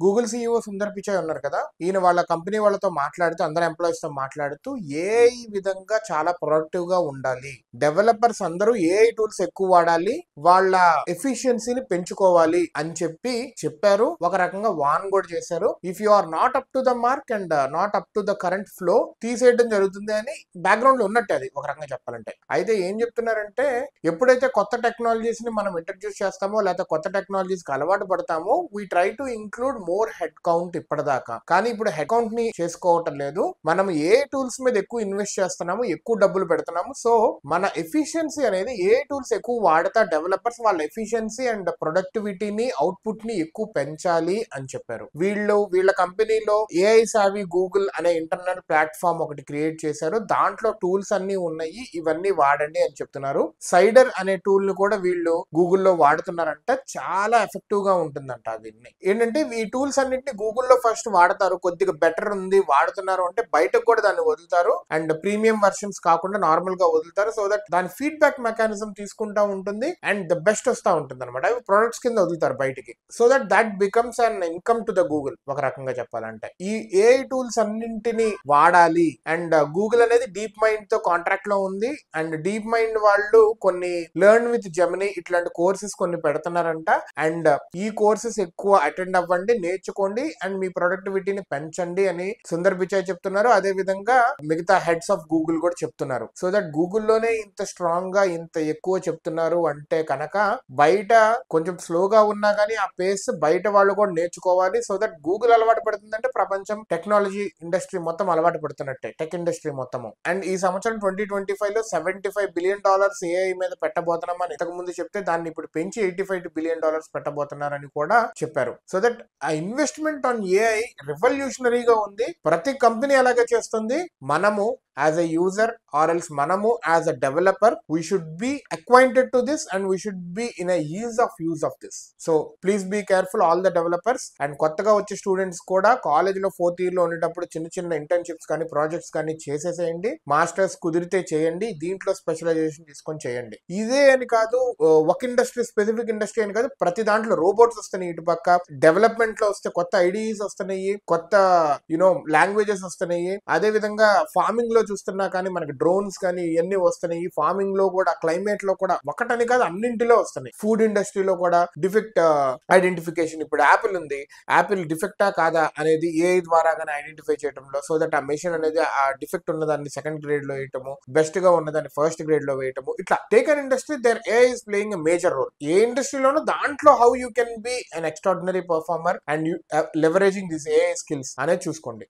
Google CEO Sundar Pichai ఉన్నారు కదా, ఈయన వాళ్ళ కంపెనీ వాళ్ళతో మాట్లాడుతూ, అందరు ఎంప్లాయీస్ తో మాట్లాడుతూ ఏఐ విధంగా చాలా ప్రొడక్టివ్ గా ఉండాలి, డెవలపర్స్ అందరూ ఏఐ టూల్స్ ఎక్కువ వాడాలి, వాళ్ళ ఎఫిషియన్సీని పెంచుకోవాలి అని చెప్పారు. ఒక రకంగా వాన్ కూడా చేశారు. If you are not up to the mark and not up to the current flow, తీసేయడం జరుగుతుంది అని బ్యాక్గ్రౌండ్ లో ఉన్నట్టు అది ఒక రకంగా చెప్పాలంటే. అయితే ఏం చెప్తున్నారంటే, ఎప్పుడైతే కొత్త టెక్నాలజీస్ ని మనం ఇంట్రడ్యూస్ చేస్తామో, లేకపోతే కొత్త టెక్నాలజీస్ కి అలవాటు పడతామో, we try to include more head count ఇప్పటిదాకా. కానీ ఇప్పుడు హెడ్ కౌంట్ ని చేసుకోవటం లేదు, మనం ఏ టూల్స్ మీద ఎక్కువ ఇన్వెస్ట్ చేస్తున్నాము, ఎక్కువ డబ్బులు పెడుతున్నాము. సో మన ఎఫిషియన్సీ అనేది ఏ టూల్స్ ఎక్కువ వాడతా డెవలపర్స్ వాళ్ళ ఎఫిషియన్సీ అండ్ ప్రొడక్టివిటీని, అవుట్పుట్ ని ఎక్కువ పెంచాలి అని చెప్పారు. వీళ్ళ కంపెనీలో ఏఐ సావి గూగుల్ అనే ఇంటర్నల్ ప్లాట్ఫామ్ ఒకటి క్రియేట్ చేశారు. దాంట్లో టూల్స్ అన్ని ఉన్నాయి, ఇవన్నీ వాడండి అని చెప్తున్నారు. సైడర్ అనే టూల్ ని కూడా వీళ్ళు గూగుల్లో వాడుతున్నారంట. చాలా ఎఫెక్టివ్ గా ఉంటుందంట. అవన్నీ ఏంటంటే, ఈ టూల్స్ అన్నింటినీ గూగుల్లో ఫస్ట్ వాడతారు, కొద్దిగా బెటర్ ఉంది వాడుతున్నారు అంటే బయటకు కూడా దాన్ని వదులుతారు, అండ్ ప్రీమియం వర్షన్స్ కాకుండా నార్మల్ గా వదులుతారు. సో దట్ దాని ఫీడ్బ్యాక్ మెకానిజం తీసుకుంటా ఉంటుంది అండ్ ద బెస్ట్ వస్తూ ఉంటుంది అనమాట. అవి ప్రొడక్ట్స్ కింద వదులుతారు బయటికి. So that becomes an income to the Google ఒక రకంగా చెప్పాలంటే. ఈ ఏఐ టూల్స్ అన్నింటినీ వాడాలి అండ్ గూగుల్ అనేది డీప్ మైండ్ తో కాంట్రాక్ట్ లో ఉంది, అండ్ డీప్ మైండ్ వాళ్ళు కొన్ని లెర్న్ విత్ జెమినీ ఇట్లాంటి కోర్సెస్ కొన్ని పెడుతున్నారంట. అండ్ ఈ కోర్సెస్ ఎక్కువ అటెండ్ అవ్వండి, నేర్చుకోండి అండ్ మీ ప్రొడక్టివిటీని పెంచండి అని సుందర్ పిచాయ్ చెప్తున్నారు. అదే విధంగా మిగతా హెడ్స్ ఆఫ్ గూగుల్ కూడా చెప్తున్నారు. సో దట్ గూగుల్లోనే ఇంత స్ట్రాంగ్ గా ఇంత ఎక్కువ చెప్తున్నారు అంటే కనుక, బయట కొంచెం స్లోగా ఉన్నా కానీ ఆ పేస్ బయట వాళ్ళు కూడా నేర్చుకోవాలి. సో దట్ గూగుల్ అలవాటు పడుతుందంటే ప్రపంచం టెక్నాలజీ ఇండస్ట్రీ మొత్తం అలవాటు పడుతున్నట్టే, టెక్ ఇండస్ట్రీ మొత్తము. అండ్ ఈ సంవత్సరం 2025 లో $75 బిలియన్ ఏఐ మీద పెట్టబోతున్నామని ఇంతకు ముందు చెప్తే, దాన్ని ఇప్పుడు పెంచి $85 బిలియన్ పెట్టబోతున్నారని కూడా చెప్పారు. సో దట్ ఆ ఇన్వెస్ట్మెంట్ ఆన్ ఏఐ రెవల్యూషనరీగా ఉంది. ప్రతి కంపెనీ అలాగే చేస్తుంది. మనము as a user or else మనము as a developer we should be acquainted to this and we should be in a use of this. So please be careful all the developers. And కొత్తగా వచ్చే students కూడా college లో 4th year లో ఉండేటప్పుడు చిన్న చిన్న internships కానీ projects కానీ చేసేసేయండి. మాస్టర్స్ కుదిరితే చేయండి, దీంట్లో స్పెషలైజేషన్ తీసుకొని చేయండి. ఇదే అని కాదు, ఒక ఇండస్ట్రీ స్పెసిఫిక్ ఇండస్ట్రీ అని కాదు, ప్రతి దాంట్లో రోబోట్స్ వస్తున్నాయి, ఇటు పక్క డెవలప్మెంట్ లో వస్తే కొత్త ఐడియాస్ వస్తున్నాయి, కొత్త లాంగ్వేజెస్ వస్తున్నాయి. అదే విధంగా ఫార్మింగ్ లో చూస్తున్నా కానీ మనకి డ్రోన్స్ కానీ ఇవన్నీ వస్తున్నాయి. ఫార్మింగ్ లో కూడా, క్లైమేట్ లో కూడా, ఒకటని కాదు అన్నింటిలో వస్తున్నాయి. ఫుడ్ ఇండస్ట్రీలో కూడా డిఫెక్ట్ ఐడెంటిఫికేషన్, ఇప్పుడు యాపిల్ ఉంది, యాపిల్ డిఫెక్టా కాదా అనేది ఏఐ ద్వారా కానీ ఐడెంటిఫై చేయడంలో, సో దట్ ఆ మెషిన్ అనేది ఆ డిఫెక్ట్ ఉన్నదాన్ని సెకండ్ గ్రేడ్ లో వేయటము, బెస్ట్ గా ఉన్నదాన్ని ఫస్ట్ గ్రేడ్ లో వేయటము, ఇట్లా take an industry there AI is playing a major role. ఏ ఇండస్ట్రీలోనూ దాంట్లో how you can be an extraordinary performer and you leveraging this AI skills అనేది చూసుకోండి.